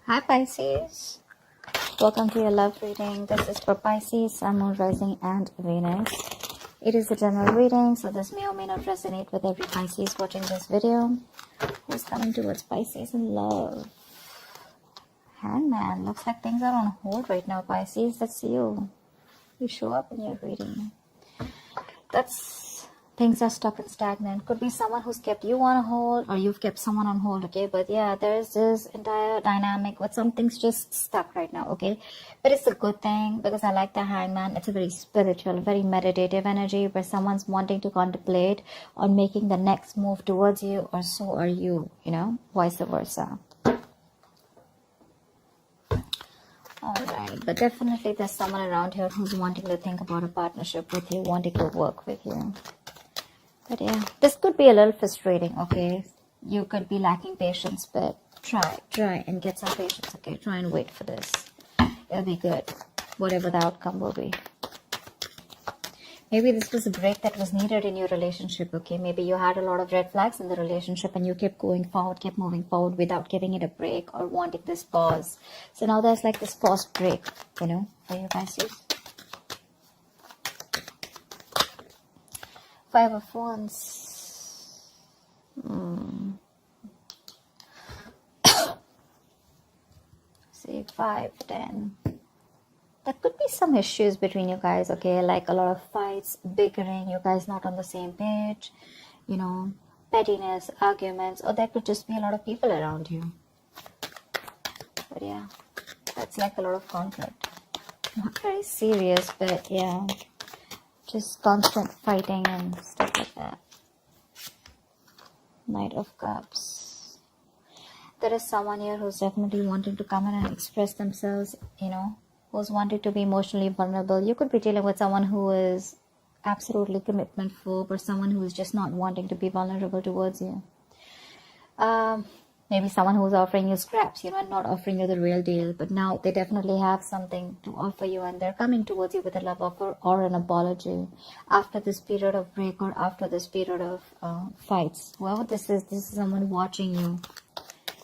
Hi Pisces, welcome to your love reading. This is for Pisces, Sun, Moon, Rising and Venus. It is a general reading, so this may or may not resonate with every Pisces watching this video. Who's coming towards Pisces in love? Hangman, looks like things are on hold right now, Pisces. That's you. You show up in your reading. Things are stuck and stagnant. Could be someone who's kept you on hold or you've kept someone on hold, okay? But yeah, there's this entire dynamic with something's just stuck right now, okay? But it's a good thing because I like the Hangman. It's a very spiritual, very meditative energy where someone's wanting to contemplate on making the next move towards you, or so are you, vice versa. Alright, but definitely there's someone around here who's wanting to think about a partnership with you, wanting to work with you. But yeah, this could be a little frustrating, okay? You could be lacking patience, but try and get some patience, okay? Try and wait for this. It'll be good, whatever the outcome will be. Maybe this was a break that was needed in your relationship, okay? Maybe you had a lot of red flags in the relationship and you kept going forward, kept moving forward without giving it a break or wanting this pause. So now there's like this pause break, for you guys. Five of Wands. See, 5, 10. There could be some issues between you guys, okay? Like a lot of fights, bickering, you guys not on the same page, pettiness, arguments, or there could just be a lot of people around you. But yeah, that's like a lot of conflict. Not very serious, but yeah. Just constant fighting and stuff like that. Knight of Cups. There is someone here who's definitely wanting to come in and express themselves, who's wanting to be emotionally vulnerable. You could be dealing with someone who is absolutely commitment phobe or someone who is just not wanting to be vulnerable towards you. Maybe someone who's offering you scraps, and not offering you the real deal. But now they definitely have something to offer you and they're coming towards you with a love offer or an apology after this period of break or after this period of fights. Whoever this is someone watching you,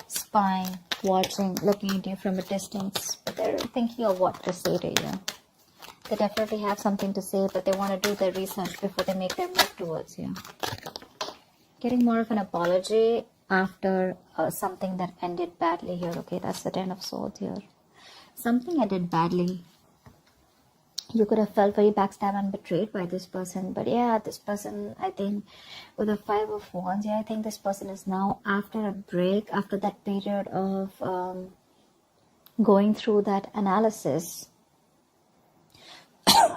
spying, watching, looking at you from a distance. But they're thinking of what to say to you. They definitely have something to say, but they want to do their research before they make their move towards you. Getting more of an apology after something that ended badly here, okay? That's the 10 of Swords here. Something ended badly. You could have felt very backstabbed and betrayed by this person. But yeah, this person, I think, with the 5 of Wands, I think this person is now after a break, after that period of going through that analysis.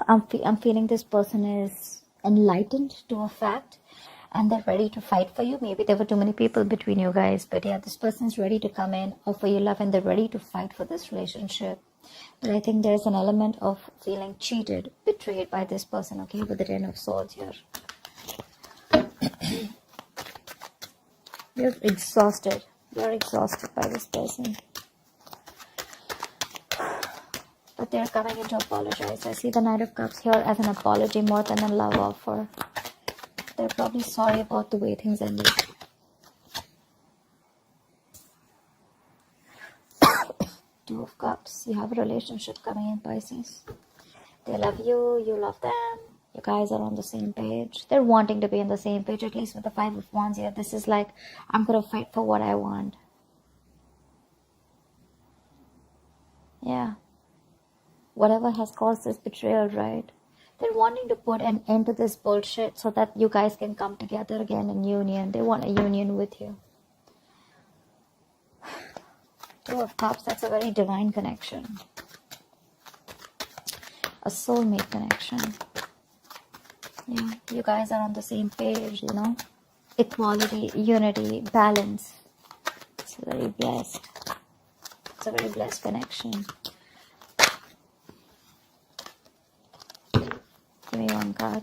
I'm feeling this person is enlightened to a fact. And they're ready to fight for you. Maybe there were too many people between you guys. But yeah, this person's ready to come in, offer you love, and they're ready to fight for this relationship. But I think there's an element of feeling cheated, betrayed by this person, okay, with the 10 of Swords here. You're exhausted. You're exhausted by this person. But they're coming in to apologize. I see the Knight of Cups here as an apology more than a love offer. They're probably sorry about the way things ended. Two of Cups. You have a relationship coming in, Pisces. They love you. You love them. You guys are on the same page. They're wanting to be on the same page, at least with the 5 of Wands here. This is like, I'm going to fight for what I want. Yeah. Whatever has caused this betrayal, right? They're wanting to put an end to this bullshit so that you guys can come together again in union. They want a union with you. 2 of Cups, that's a very divine connection. A soulmate connection. Yeah, you guys are on the same page, Equality, unity, balance. It's very blessed. It's a very blessed connection. Give me one card.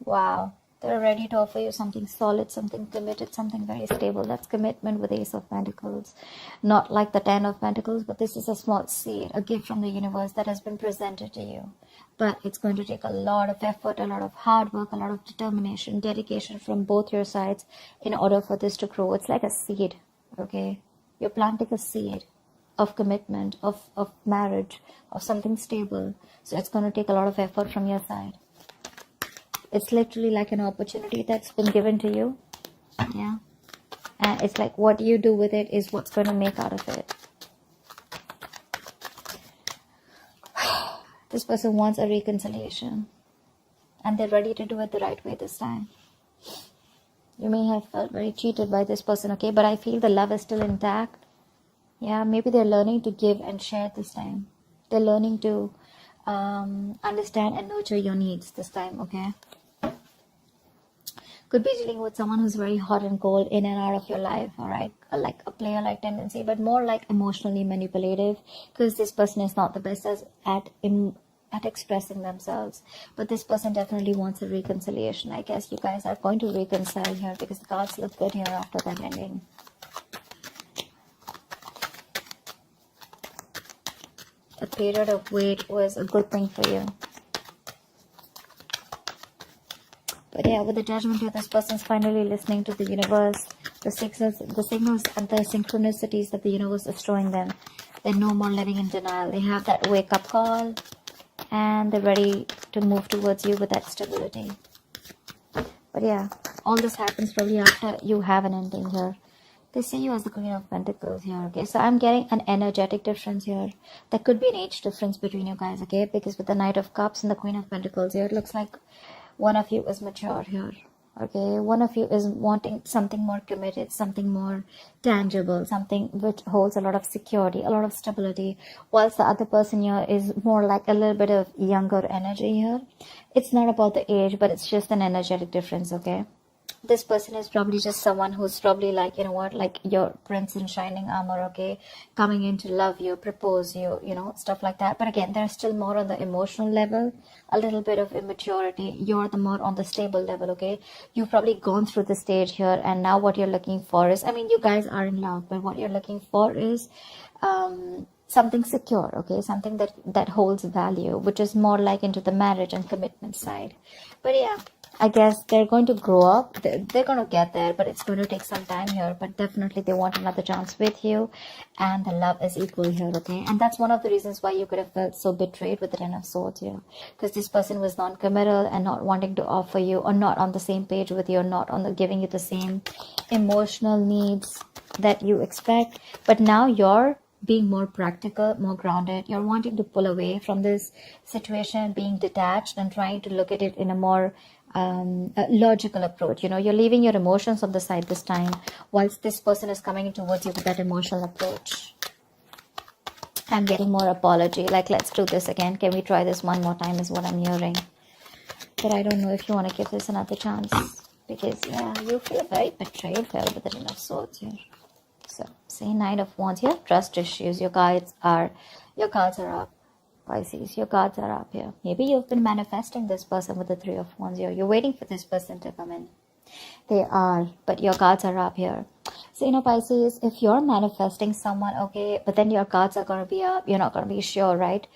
Wow. They're ready to offer you something solid, something committed, something very stable. That's commitment with Ace of Pentacles. Not like the 10 of Pentacles, but this is a small seed, a gift from the universe that has been presented to you. But it's going to take a lot of effort, a lot of hard work, a lot of determination, dedication from both your sides in order for this to grow. It's like a seed, okay? You're planting a seed of commitment, of marriage, of something stable. So it's going to take a lot of effort from your side. It's literally like an opportunity that's been given to you. Yeah. And it's like what you do with it is what's going to make out of it. This person wants a reconciliation. And they're ready to do it the right way this time. You may have felt very cheated by this person, okay? But I feel the love is still intact. Yeah, maybe they're learning to give and share this time. They're learning to understand and nurture your needs this time, okay? Could be dealing with someone who's very hot and cold in and out of your life, all right? Like a player-like tendency, but more like emotionally manipulative, because this person is not the best at expressing themselves. But this person definitely wants a reconciliation. I guess you guys are going to reconcile here because the cards look good here after that ending. A period of wait was a good thing for you. But yeah, with the judgment here, this person's finally listening to the universe, the signals and the synchronicities that the universe is showing them. They're no more living in denial. They have that wake-up call, and they're ready to move towards you with that stability. But yeah, all this happens probably after you have an ending here. They see you as the Queen of Pentacles here, okay? So I'm getting an energetic difference here. There could be an age difference between you guys, okay? Because with the Knight of Cups and the Queen of Pentacles here, it looks like one of you is mature here, okay? One of you is wanting something more committed, something more tangible, something which holds a lot of security, a lot of stability, whilst the other person here is more like a little bit of younger energy here. It's not about the age, but it's just an energetic difference, okay? This person is probably just someone who's probably like, you know what, like your prince in shining armor, okay, coming in to love you, propose you, you know, stuff like that. But again, there's still more on the emotional level, a little bit of immaturity. You're the more on the stable level, okay? You've probably gone through the stage here, and now what you're looking for is, I mean, you guys are in love, but what you're looking for is something secure, okay? Something that holds value, which is more like into the marriage and commitment side. But yeah, I guess they're going to grow up. They're going to get there, but it's going to take some time here. But definitely they want another chance with you, and the love is equal here, okay? And that's one of the reasons why you could have felt so betrayed with the Ten of Swords here, because this person was non-committal and not wanting to offer you, or not on the same page with you, or not on the giving you the same emotional needs that you expect. But now you're being more practical, more grounded. You're wanting to pull away from this situation, being detached and trying to look at it in a more logical approach. You know, you're leaving your emotions on the side this time, whilst this person is coming towards you with that emotional approach. I'm getting more apology, like, let's do this again, can we try this one more time, is what I'm hearing. But I don't know if you want to give this another chance, because yeah, you feel very betrayed here with the Ten of Swords here. So say Knight of Wands here, trust issues. Your cards are up, Pisces. Your cards are up here. Maybe you've been manifesting this person with the Three of Wands here. You're waiting for this person to come in. They are, but your cards are up here. So, you know, Pisces, if you're manifesting someone, okay, but then your cards are going to be up, you're not going to be sure, right?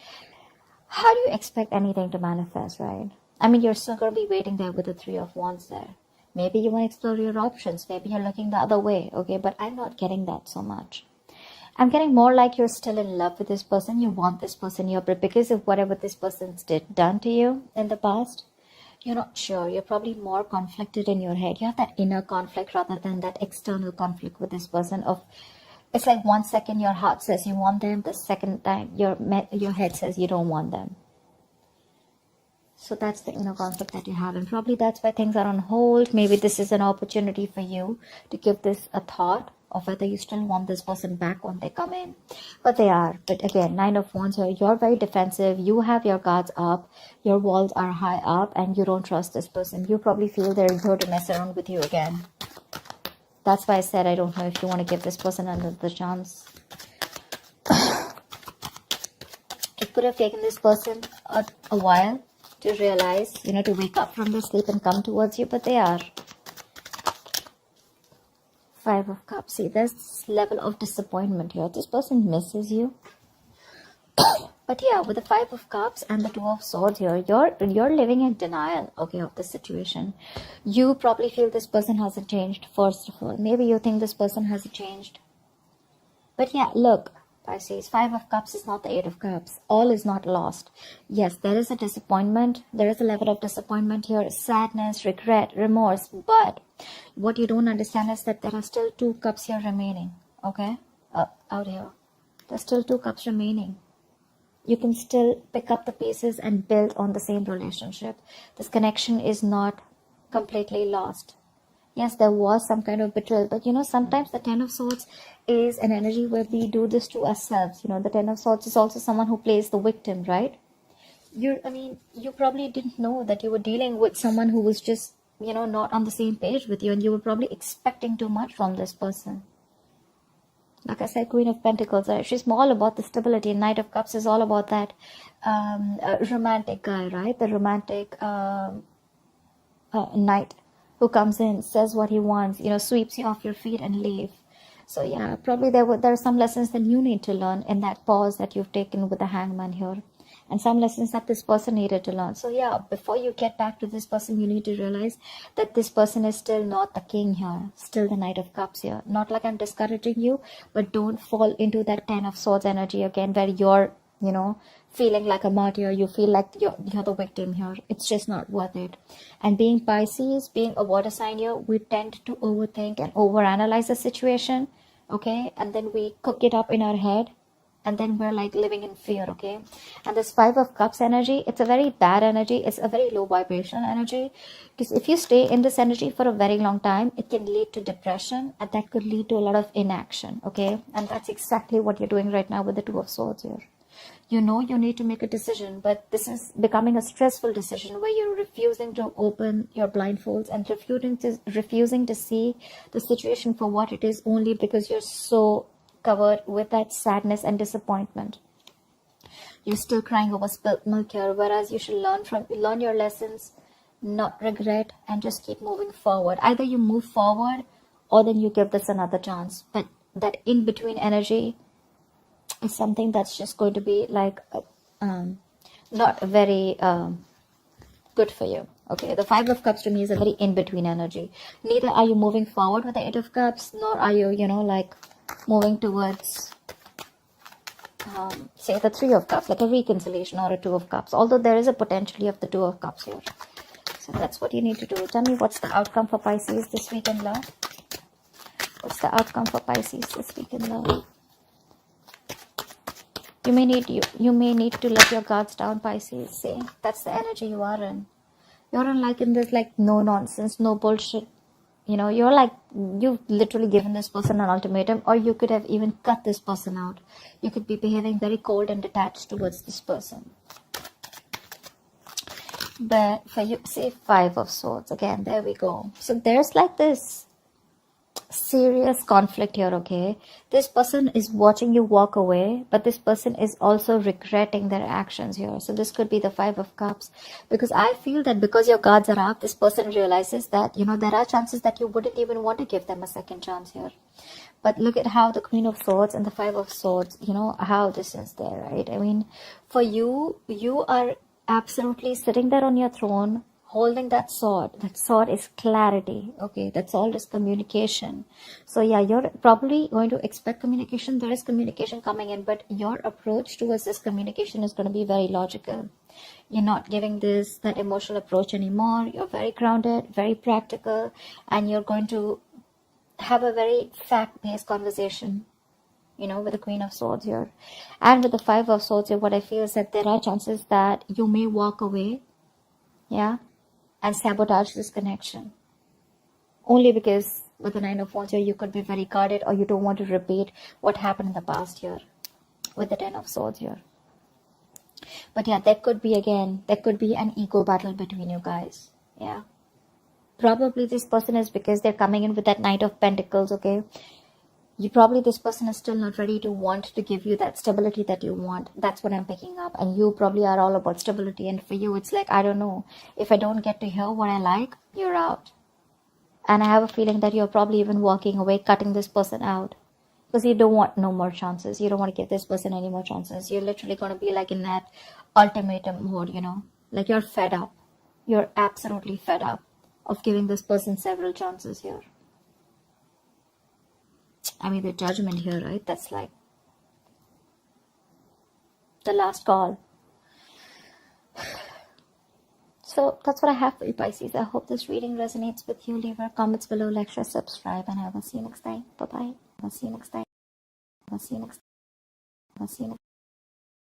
How do you expect anything to manifest, right? I mean, you're still going to be waiting there with the Three of Wands there. Maybe you want to explore your options. Maybe you're looking the other way, okay? But I'm not getting that so much. I'm getting more like you're still in love with this person. You want this person here, but because of whatever this person's done to you in the past, you're not sure. You're probably more conflicted in your head. You have that inner conflict rather than that external conflict with this person. It's like 1 second your heart says you want them, the second time your head says you don't want them. So that's the inner conflict that you have, and probably that's why things are on hold. Maybe this is an opportunity for you to give this a thought of whether you still want this person back when they come in. But they are. But again, Nine of Wands here, you're very defensive. You have your guards up. Your walls are high up, and you don't trust this person. You probably feel they're here to mess around with you again. That's why I said I don't know if you want to give this person another chance. It could have taken this person a while to realize, you know, to wake up from the sleep and come towards you, but they are. Five of Cups. See, there's this level of disappointment here. This person misses you. But yeah, with the Five of Cups and the Two of Swords here, you're living in denial, okay, of the situation. You probably feel this person hasn't changed, first of all. Maybe you think this person hasn't changed. But yeah, look, Pisces, Five of Cups is not the Eight of Cups. All is not lost. Yes, there is a disappointment. There is a level of disappointment here, sadness, regret, remorse. But what you don't understand is that there are still two cups here remaining. Okay? Out here. There's still two cups remaining. You can still pick up the pieces and build on the same relationship. This connection is not completely lost. Yes, there was some kind of betrayal, but sometimes the Ten of Swords is an energy where we do this to ourselves. The Ten of Swords is also someone who plays the victim, right? You probably didn't know that you were dealing with someone who was just, not on the same page with you, and you were probably expecting too much from this person. Like I said, Queen of Pentacles, she's all about the stability. Knight of Cups is all about that romantic guy, right? The romantic knight who comes in, says what he wants, sweeps you off your feet and leave. So yeah, probably there are some lessons that you need to learn in that pause that you've taken with the Hangman here. And some lessons that this person needed to learn. So yeah, before you get back to this person, you need to realize that this person is still not the king here. Still the Knight of Cups here. Not like I'm discouraging you, but don't fall into that Ten of Swords energy again where you're, feeling like a martyr. You feel like you're the victim here. It's just not worth it. And being Pisces, being a water sign here, we tend to overthink and overanalyze the situation. Okay? And then we cook it up in our head. And then we're like living in fear, okay? And this Five of Cups energy, it's a very bad energy. It's a very low vibration energy. Because if you stay in this energy for a very long time, it can lead to depression. And that could lead to a lot of inaction, okay? And that's exactly what you're doing right now with the Two of Swords here. You need to make a decision, but this is becoming a stressful decision where you're refusing to open your blindfolds and refusing to see the situation for what it is, only because you're so covered with that sadness and disappointment. You're still crying over spilt milk here, whereas you should learn your lessons, not regret, and just keep moving forward. Either you move forward or then you give this another chance. But that in-between energy is something that's just going to be like not very good for you. Okay, the Five of Cups to me is a very in-between energy. Neither are you moving forward with the Eight of Cups, nor are you, like moving towards, say, the Three of Cups, like a reconciliation or a Two of Cups. Although there is a potentially of the Two of Cups here. So that's what you need to do. Tell me what's the outcome for Pisces this week in love. What's the outcome for Pisces this week in love? You may need to let your guards down, Pisces. See, that's the energy you are in. You're in this no nonsense, no bullshit. You're like, you've literally given this person an ultimatum, or you could have even cut this person out. You could be behaving very cold and detached towards this person. But for you, say Five of Swords again. There we go. So there's like this serious conflict here, okay? This person is watching you walk away, but this person is also regretting their actions here. So this could be the Five of Cups, because I feel that because your guards are up, this person realizes that there are chances that you wouldn't even want to give them a second chance here. But look at how the Queen of Swords and the Five of Swords, how this is there, right? I mean, for you are absolutely sitting there on your throne, holding that sword. That sword is clarity. Okay, that sword is communication. So yeah, you're probably going to expect communication. There is communication coming in, but your approach towards this communication is going to be very logical. You're not giving that emotional approach anymore. You're very grounded, very practical, and you're going to have a very fact-based conversation, with the Queen of Swords here. And with the Five of Swords here, what I feel is that there are chances that you may walk away, yeah, and sabotage this connection. Only because with the Nine of Wands here, you could be very guarded, or you don't want to repeat what happened in the past here with the Ten of Swords here. But yeah, there could be an ego battle between you guys. Yeah. Probably this person is, because they're coming in with that Knight of Pentacles, okay? This person is still not ready to want to give you that stability that you want. That's what I'm picking up. And you probably are all about stability. And for you, it's like, I don't know, if I don't get to hear what I like, you're out. And I have a feeling that you're probably even walking away, cutting this person out. Because you don't want no more chances. You don't want to give this person any more chances. You're literally going to be like in that ultimatum mode, Like you're fed up. You're absolutely fed up of giving this person several chances here. I mean, the judgment here, right? That's like the last call. So that's what I have for you, Pisces. I hope this reading resonates with you. Leave your comments below, like, share, subscribe, and I will see you next time. Bye bye. I'll see you next time. I'll see you next time. I'll see you next time.